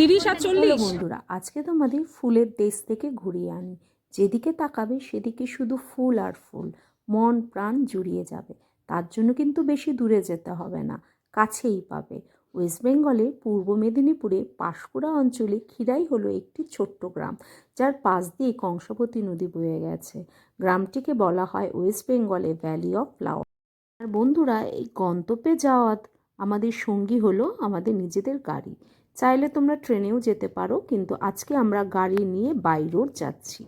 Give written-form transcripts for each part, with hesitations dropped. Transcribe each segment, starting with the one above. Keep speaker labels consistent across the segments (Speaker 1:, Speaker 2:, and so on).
Speaker 1: 30 আর 40।
Speaker 2: বন্ধুরা আজকে তোমাদের ফুলের দেশ থেকে ঘুরিয়ে আনি। যেদিকে তাকাবে সেদিকে শুধু ফুল আর ফুল, মন প্রাণ জুড়িয়ে যাবে। তার জন্য কিন্তু বেশি দূরে যেতে হবে না, কাছেই পাবে। ওয়েস্ট বেঙ্গলের পূর্ব মেদিনীপুরে পাঁশকুড়া অঞ্চলে খিরাই হলো একটি ছোট্ট গ্রাম, যার পাশ দিয়ে কংসাবতী নদী বয়ে গেছে। গ্রামটিকে বলা হয় ওয়েস্ট বেঙ্গলে ভ্যালি অফ ফ্লাওয়ার। আর বন্ধুরা, এই গন্তব্যে যাওয়া আমাদের সঙ্গী হলো আমাদের নিজেদের গাড়ি। চাইলে তোমরা ট্রেনেও যেতে পারো, কিন্তু আজকে আমরা গাড়ি নিয়ে বাই রোড যাচ্ছি।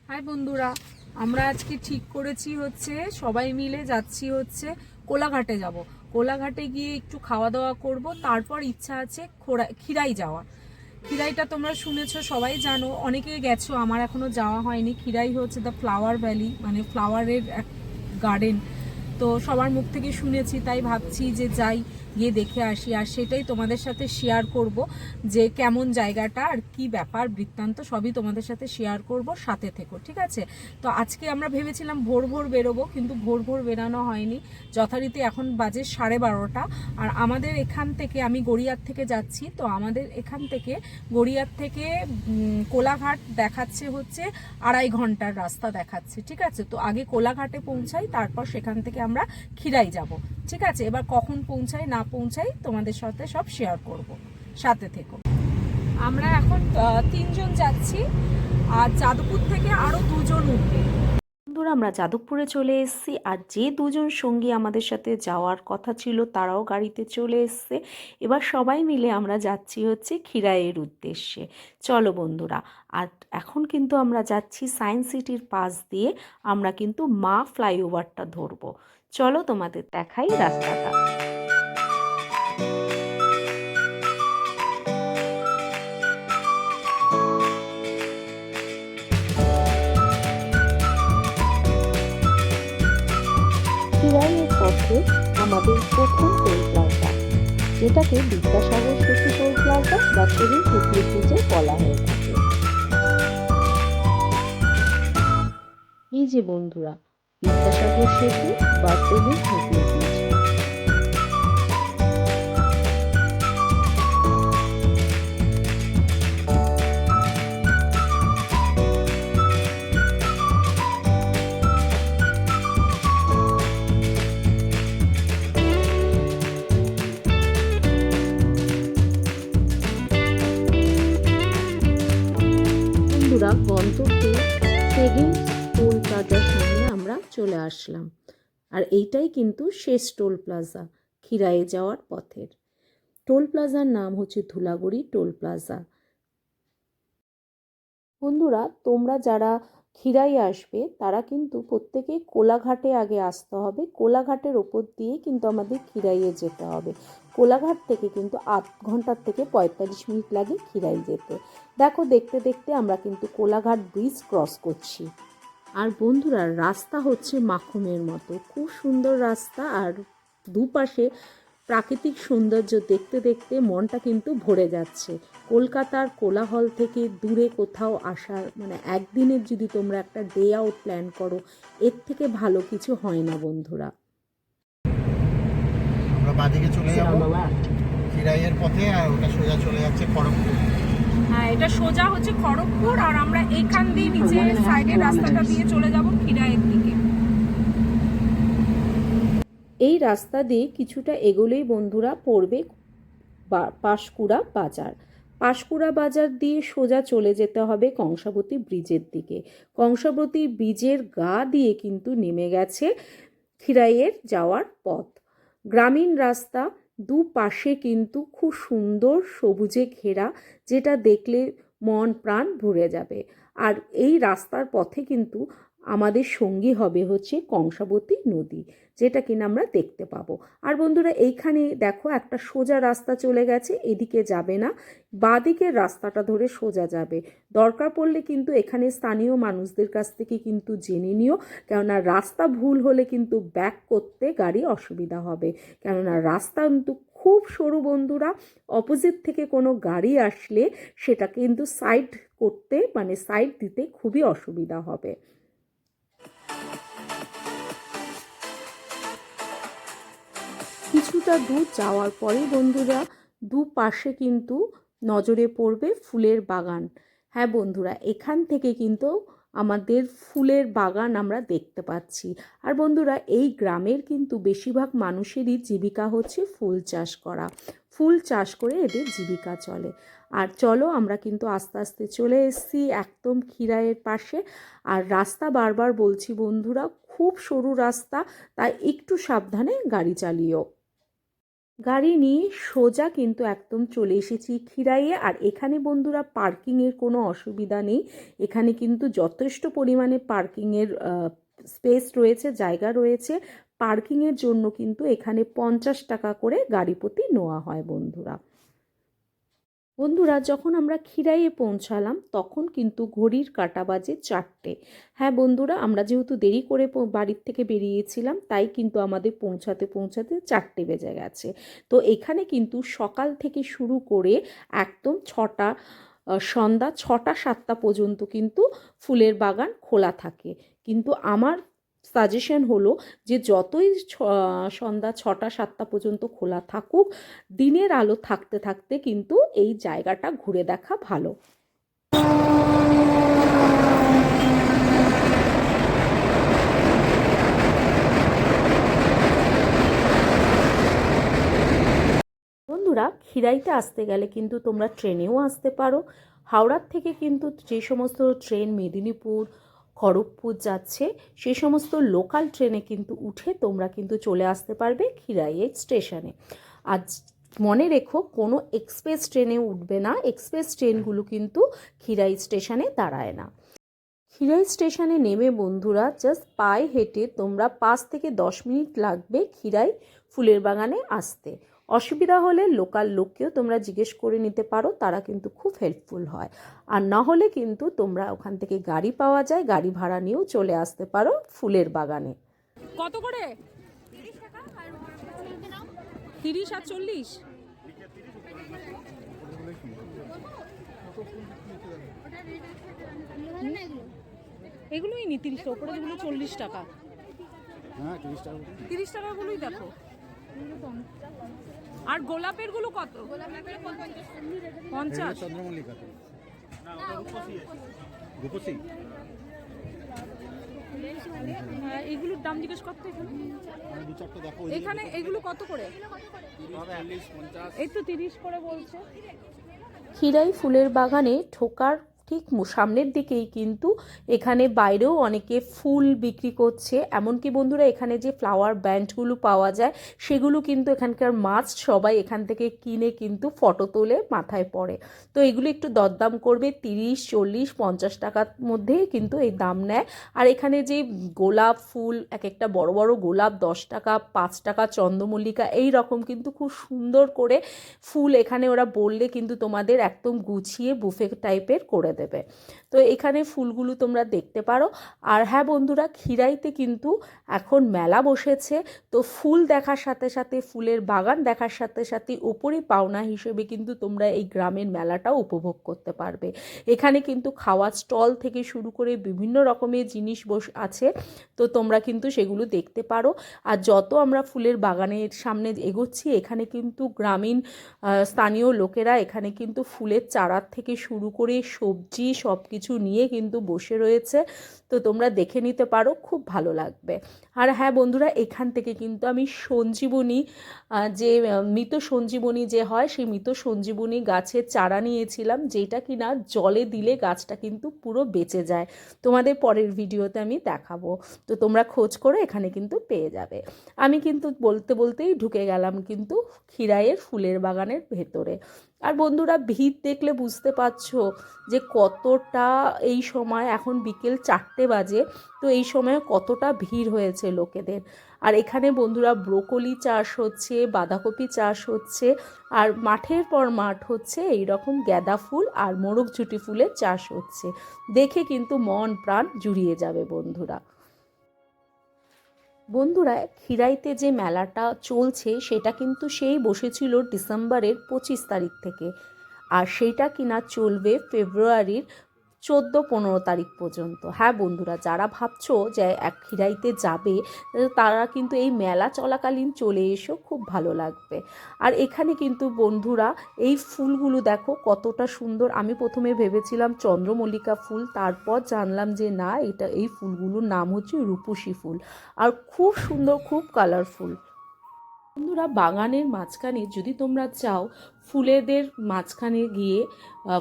Speaker 1: হাই বন্ধুরা, আমরা আজকে ঠিক করেছি হচ্ছে সবাই মিলে যাচ্ছি হচ্ছে কোলাঘাটে যাব। কোলাঘাটে গিয়ে একটু খাওয়া দাওয়া করব, তারপর ইচ্ছা আছে খিরাই যাওয়া। খিরাইটা তোমরা শুনেছো, সবাই জানো, অনেকে গেছো, আমার এখনো যাওয়া হয়নি। খিরাই হচ্ছে দ্য ফ্লাওয়ার ভ্যালি, মানে ফ্লাওয়ারের এক গার্ডেন। তো সবার মুখ থেকে শুনেছি, তাই ভাবছি যে যাই, গিয়ে দেখে আসি। আর সেটাই তোমাদের সাথে শেয়ার করব, যে কেমন জায়গাটা আর কি ব্যাপার বৃত্তান্ত সবই তোমাদের সাথে শেয়ার করব, সাথে থেকো, ঠিক আছে? তো আজকে আমরা ভেবেছিলাম ভোর ভোর বেরোবো, কিন্তু ভোর ভোর বেরানো হয়নি। যথারীতি এখন বাজে 12:30। আর আমাদের এখান থেকে, আমি গড়িয়ার থেকে যাচ্ছি, তো আমাদের এখান থেকে গড়িয়ার থেকে কোলাঘাট দেখাচ্ছে হচ্ছে 2.5 ঘন্টার রাস্তা দেখাচ্ছে, ঠিক আছে? তো আগে কোলাঘাটে পৌঁছাই, তারপর সেখান থেকে আমরা খিরাই যাব, ঠিক আছে? এবার কখন পৌঁছাই না পৌঁছাই তোমাদের সাথে সব শেয়ার করব, সাথে থেকো। আমরা এখন 3 জন যাচ্ছি, আর যাদবপুর থেকে আরো 2 জন উঠবে।
Speaker 2: বন্ধুরা, আমরা যাদবপুরে চলে এসেছি, আর যে দুজন সঙ্গী আমাদের সাথে যাওয়ার কথা ছিল তারাও গাড়িতে চলে এসছে। এবার সবাই মিলে আমরা যাচ্ছি হচ্ছে খিরাইয়ের উদ্দেশ্যে। চলো বন্ধুরা, আর এখন কিন্তু আমরা যাচ্ছি সায়েন্স সিটির পাশ দিয়ে। আমরা কিন্তু মা ফ্লাইওভারটা ধরবো। চলো তোমাদের দেখাই রাস্তাটা। খিরাইয়ের পথে আমাদের প্রথম টোল প্লাজা, যেটাকে বিদ্যাসাগর সেতু টোল প্লাজা বা সেভিং হুগলি ব্রিজে বলা হয়ে থাকে। এই যে বন্ধুরা, বিদ্যাসাগর সেতু বা সেভিং হুগলি ব্রিজ। বন্ধুরা, গন্তব্যে সেভিং টোল প্লাজার সামনে আমরা চলে আসলাম। আর এইটাই কিন্তু শেষ টোল প্লাজা খিরাইয়ে যাওয়ার পথের। টোল প্লাজার নাম হচ্ছে ধুলাগড়ি টোল প্লাজা। বন্ধুরা, তোমরা যারা খিরাই আসবে তারা কিন্তু প্রত্যেকে কোলাঘাটে আগে আসতে হবে। কোলাঘাটের ওপর দিয়ে কিন্তু আমাদের খিরাইয়ে যেতে হবে। কোলাঘাট থেকে কিন্তু 8 ঘন্টার থেকে 45 মিনিট লাগে খিরাই যেতে। দেখো, দেখতে দেখতে আমরা কিন্তু কোলাঘাট ব্রিজ ক্রস করছি। আর বন্ধুরা, রাস্তা হচ্ছে মাখনের মতো, খুব সুন্দর রাস্তা। আর দুপাশে প্রাকৃতিক সৌন্দর্য দেখতে দেখতে মনটা কিন্তু ভরে যাচ্ছে। কলকাতার কোলাহল থেকে দূরে কোথাও আসার, মানে একদিনের যদি তোমরা একটা ডে আউট প্ল্যান করো, এর থেকে ভালো কিছু হয় না বন্ধুরা।
Speaker 3: আমরা বাদিকে চলে যাব খিরাইয়ের পথে, আর ওটা সোজা চলে যাচ্ছে খড়গপুর।
Speaker 1: হ্যাঁ, এটা সোজা হচ্ছে খড়গপুর, আর আমরা এইখান দিয়ে নিচে সাইডের রাস্তাটা দিয়ে চলে যাব খিরাইয়ের দিকে।
Speaker 2: এই রাস্তা দিয়ে কিছুটা এগোলেই বন্ধুরা পড়বে পাঁশকুড়া বাজার। পাঁশকুড়া বাজার দিয়ে সোজা চলে যেতে হবে কংসাবতী ব্রিজের দিকে। কংসাবতী ব্রিজের গা দিয়ে কিন্তু নেমে গেছে খিরাইয়ের যাওয়ার পথ। গ্রামীণ রাস্তা, দুপাশে কিন্তু খুব সুন্দর সবুজে ঘেরা, যেটা দেখলে মন প্রাণ ভরে যাবে। আর এই রাস্তার পথে কিন্তু আমাদের সঙ্গী হবে হচ্ছে কংসাবতী নদী, যেটা কিনা আমরা দেখতে পাবো। আর বন্ধুরা, এইখানে দেখো একটা সোজা রাস্তা চলে গেছে, এদিকে যাবে না, বাঁদিকের রাস্তাটা ধরে সোজা যাবে। দরকার পড়লে কিন্তু এখানে স্থানীয় মানুষদের কাছ থেকে কিন্তু জেনে নিও, কেননা রাস্তা ভুল হলে কিন্তু ব্যাক করতে গাড়ি অসুবিধা হবে। কেননা রাস্তা কিন্তু খুব সরু বন্ধুরা, অপোজিট থেকে কোনো গাড়ি আসলে সেটা কিন্তু সাইড করতে, মানে সাইড দিতে খুবই অসুবিধা হবে। কিছুটা দূর যাওয়ার পরেই বন্ধুরা দুপাশে কিন্তু নজরে পড়বে ফুলের বাগান। হ্যাঁ বন্ধুরা, এখান থেকে কিন্তু আমাদের ফুলের বাগান আমরা দেখতে পাচ্ছি। আর বন্ধুরা, এই গ্রামের কিন্তু বেশিরভাগ মানুষেরই জীবিকা হচ্ছে ফুল চাষ করা। ফুল চাষ করে এদের জীবিকা চলে। আর চলো, আমরা কিন্তু আস্তে আস্তে চলে এসেছি একদম খিরাইয়ের পাশে। আর রাস্তা বারবার বলছি বন্ধুরা, খুব সরু রাস্তা, তাই একটু সাবধানে গাড়ি চালিও। গাড়ি নিয়ে সোজা কিন্তু একদম চলে এসেছি খিরাইয়ে। আর এখানে বন্ধুরা পার্কিংয়ের কোনো অসুবিধা নেই। এখানে কিন্তু যথেষ্ট পরিমাণে পার্কিংয়ের স্পেস রয়েছে, জায়গা রয়েছে। পার্কিংয়ের জন্য কিন্তু এখানে 50 টাকা করে গাড়ি প্রতি নেওয়া হয় বন্ধুরা। বন্ধুরা, যখন আমরা খিরাইয়ে পৌঁছালাম তখন কিন্তু ঘড়ির কাঁটা বাজে 4টে। হ্যাঁ বন্ধুরা, আমরা যেহেতু দেরি করে বাড়ির থেকে বেরিয়েছিলাম, তাই কিন্তু আমাদের পৌঁছাতে পৌঁছাতে 4টে বেজে গেছে। তো এখানে কিন্তু সকাল থেকে শুরু করে একদম সন্ধ্যা 6টা 7টা পর্যন্ত কিন্তু ফুলের বাগান খোলা থাকে। কিন্তু আমার সাজেশন হলো যে যতই সন্ধ্যা 6টা 7টা পর্যন্ত খোলা থাকুক, দিনের আলো থাকতে থাকতে কিন্তু এই জায়গাটা ঘুরে দেখা ভালো। বন্ধুরা, খিরাইতে আসতে গেলে কিন্তু তোমরা ট্রেনেও আসতে পারো। হাওড়ার থেকে কিন্তু যে সমস্ত ট্রেন মেদিনীপুর খড়গপুর যাচ্ছে, সেই সমস্ত লোকাল ট্রেনে কিন্তু উঠে তোমরা কিন্তু চলে আসতে পারবে খিরাইয়ে স্টেশনে। আর মনে রেখো, কোনো এক্সপ্রেস ট্রেনে উঠবে না, এক্সপ্রেস ট্রেনগুলো কিন্তু খিরাই স্টেশনে দাঁড়ায় না। খিরাই স্টেশনে নেমে বন্ধুরা জাস্ট পায়ে হেঁটে তোমরা 5 থেকে 10 মিনিট লাগবে খিরাই ফুলের বাগানে আসতে। অসুবিধা হলে লোকাল লোককেও তোমরা জিজ্ঞেস করে নিতে পারো, তারা কিন্তু খুব হেল্পফুল হয়। আর না হলে কিন্তু তোমরা ওখান থেকে গাড়ি পাওয়া যায়, গাড়ি ভাড়া নিয়েও চলে আসতে পারো ফুলের বাগানে।
Speaker 1: কত করে? 30 আর 40? এগুলোই নি 30 টাকা, ওপরে যেগুলো 40 টাকা।
Speaker 3: হ্যাঁ 30 টাকা।
Speaker 1: 30 টাকাগুলোই দেখো। আর গোলাপের গুলো কত? 50?
Speaker 3: চন্দ্রমল্লিকা তো রূপসী।
Speaker 1: হ্যাঁ, এগুলোর দাম জিজ্ঞেস করতে এখানে এগুলো কত করে? এই তো 30 করে বলছে।
Speaker 2: খিরাই ফুলের বাগানে ঢোকার ঠিক সামনের দিকেই কিন্তু এখানে বাইরেও অনেকে ফুল বিক্রি করছে। এমনকি বন্ধুরা, এখানে যে ফ্লাওয়ার ব্যান্ডগুলো পাওয়া যায়, সেগুলো কিন্তু এখানকার মাস্ট, সবাই এখান থেকে কিনে কিন্তু ফটো তোলে, মাথায় পড়ে। তো এগুলো একটু দরদাম করবে, 30 40 50 টাকার মধ্যেই কিন্তু এই দাম নেয়। আর এখানে যে গোলাপ ফুল, এক একটা বড় বড় গোলাপ 10 টাকা 5 টাকা, চন্দ্রমল্লিকা এই রকম কিন্তু খুব সুন্দর করে ফুল এখানে ওরা বললে কিন্তু তোমাদের একদম গুছিয়ে বুফে টাইপের করে দেবে। তো এখানে ফুলগুলো তোমরা দেখতে পারো। আর হ্যাঁ বন্ধুরা, খিরাইতে কিন্তু এখন মেলা বসেছে। তো ফুল দেখার সাথে সাথে, ফুলের বাগান দেখার সাথে সাথে উপরি পাওনা হিসেবে কিন্তু তোমরা এই গ্রামের মেলাটাও উপভোগ করতে পারবে। এখানে কিন্তু খাওয়ার স্টল থেকে শুরু করে বিভিন্ন রকমের জিনিস আছে। তো তোমরা কিন্তু সেগুলো দেখতে পারো। আর যত আমরা ফুলের বাগানের সামনে এগোচ্ছি, এখানে কিন্তু গ্রামীণ স্থানীয় লোকেরা এখানে কিন্তু ফুলের চারা থেকে শুরু করে সবজি সব কিছু নিয়ে কিন্তু বসে রয়েছে। তো তোমরা দেখে নিতে পারো, খুব ভালো লাগবে। আর হ্যাঁ বন্ধুরা, এখান থেকে কিন্তু আমি সঞ্জীবনী, যে মৃত সঞ্জীবনী যে হয়, সেই মৃত সঞ্জীবনী গাছের চারা নিয়েছিলাম, যেটা কিনা জলে দিলে গাছটা কিন্তু পুরো বেঁচে যায়। তোমাদের পরের ভিডিওতে আমি দেখাবো। তো তোমরা খোঁজ করে এখানে কিন্তু পেয়ে যাবে। আমি কিন্তু বলতে বলতেই ঢুকে গেলাম কিন্তু খিরাইয়ের ফুলের বাগানের ভেতরে। আর বন্ধুরা, ভিড় দেখলে বুঝতে পারছো যে কতটা, এই সময় এখন বিকেল 4টে বাজে, তো এই সময় কতটা ভিড় হয়েছে লোকেদের। আর এখানে বন্ধুরা ব্রোকলি চাষ হচ্ছে, বাঁধাকপি চাষ হচ্ছে, আর মাঠের পর মাঠ হচ্ছে এই রকম গাঁদা ফুল আর মোরগঝুটি ফুলের চাষ হচ্ছে। দেখে কিন্তু মন প্রাণ জুড়িয়ে যাবে বন্ধুরা। বন্ধুরা, খিরাইতে যে মেলাটা চলছে সেটা কিন্তু সেই বসেছিল ডিসেম্বরের 25 তারিখ থেকে, আর সেইটা কিনা চলবে ফেব্রুয়ারির 14-15 তারিখ পর্যন্ত। হ্যাঁ বন্ধুরা, যারা ভাবছো যে এক খিরাইতে যাবে তারা কিন্তু এই মেলা চলাকালীন চলে এসো, খুব ভালো লাগবে। আর এখানে কিন্তু বন্ধুরা এই ফুলগুলো দেখো কতটা সুন্দর। আমি প্রথমে ভেবেছিলাম চন্দ্রমল্লিকা ফুল, তারপর জানলাম যে না, এই ফুলগুলোর নাম হচ্ছে রূপসী ফুল। আর খুব সুন্দর, খুব কালারফুল। বন্ধুরা, বাগানের মাঝখানে যদি তোমরা চাও ফুলেদের মাঝখানে গিয়ে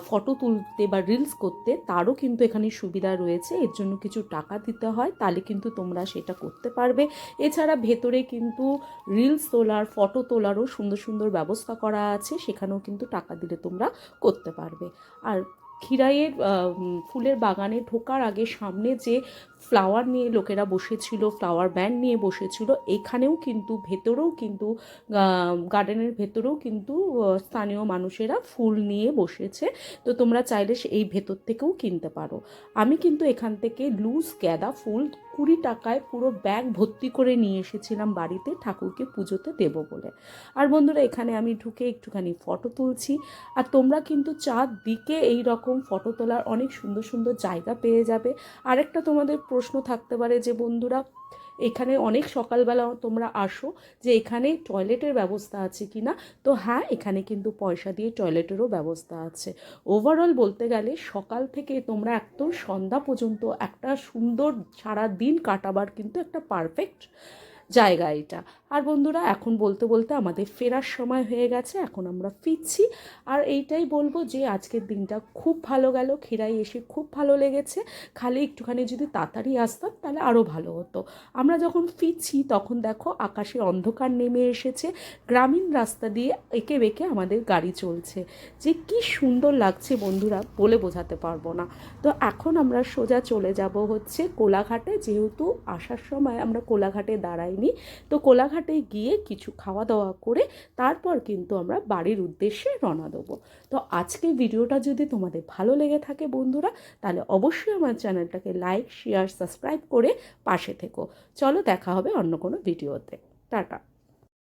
Speaker 2: ফটো তুলতে বা রিলস করতে, তারও কিন্তু এখানে সুবিধা রয়েছে। এর জন্য কিছু টাকা দিতে হয়, তাহলে কিন্তু তোমরা সেটা করতে পারবে। এছাড়া ভেতরে কিন্তু রিলস তোলার, ফটো তোলারও সুন্দর সুন্দর ব্যবস্থা করা আছে, সেখানেও কিন্তু টাকা দিলে তোমরা করতে পারবে। আর খিরাইয়ের ফুলের বাগানে ঢোকার আগে সামনে যে ফ্লাওয়ার নিয়ে লোকেরা বসেছিল, ফ্লাওয়ার ব্যান্ড নিয়ে বসেছিল, এখানেও কিন্তু ভেতরেও কিন্তু গার্ডেনের ভেতরেও কিন্তু স্থানীয় মানুষেরা ফুল নিয়ে বসেছে। তো তোমরা চাইলে এই ভেতর থেকেও কিনতে পারো। আমি কিন্তু এখান থেকে লুজ গাঁদা ফুল 20 টাকায় পুরো ব্যাগ ভর্তি করে নিয়ে এসেছিলাম বাড়িতে, ঠাকুরকে পুজোতে দেবো বলে। আর বন্ধুরা, এখানে আমি ঢুকে একটুখানি ফটো তুলছি। আর তোমরা কিন্তু চারদিকে এই রকম ফটো তোলার অনেক সুন্দর সুন্দর জায়গা পেয়ে যাবে। আরেকটা তোমাদের প্রশ্ন থাকতে পারে যে বন্ধুরা, এখানে অনেক সকালবেলা তোমরা আসো, যে এখানে টয়লেটের ব্যবস্থা আছে কি না। তো হ্যাঁ, এখানে কিন্তু পয়সা দিয়ে টয়লেটেরও ব্যবস্থা আছে। ওভারঅল বলতে গেলে সকাল থেকে তোমরা একদম সন্ধ্যা পর্যন্ত একটা সুন্দর সারা দিন কাটাবার কিন্তু একটা পারফেক্ট জায়গা এটা। আর বন্ধুরা, এখন বলতে বলতে আমাদের ফেরার সময় হয়ে গেছে, এখন আমরা ফিরছি। আর এইটাই বলবো যে আজকের দিনটা খুব ভালো গেল, খিরাই এসে খুব ভালো লেগেছে। খালি একটুখানি যদি তাড়াতাড়ি আসতাম তাহলে আরও ভালো হতো। আমরা যখন ফিরছি তখন দেখো আকাশে অন্ধকার নেমে এসেছে, গ্রামীণ রাস্তা দিয়ে এঁকে বেঁকে আমাদের গাড়ি চলছে, যে কি সুন্দর লাগছে বন্ধুরা, বলে বোঝাতে পারবো না। তো এখন আমরা সোজা চলে যাব হচ্ছে কোলাঘাটে, যেহেতু আসার সময় আমরা কোলাঘাটে দাঁড়াইনি। তো কোলাঘাটে গিয়ে কিছু খাওয়া দাওয়া করে তারপর কিন্তু আমরা বাড়ির উদ্দেশ্যে রওনা দেবো। তো আজকের ভিডিওটা যদি তোমাদের ভালো লেগে থাকে বন্ধুরা, তাহলে অবশ্যই আমার চ্যানেলটাকে লাইক, শেয়ার, সাবস্ক্রাইব করে পাশে থেকো। চলো, দেখা হবে অন্য কোনো ভিডিওতে। টাটা।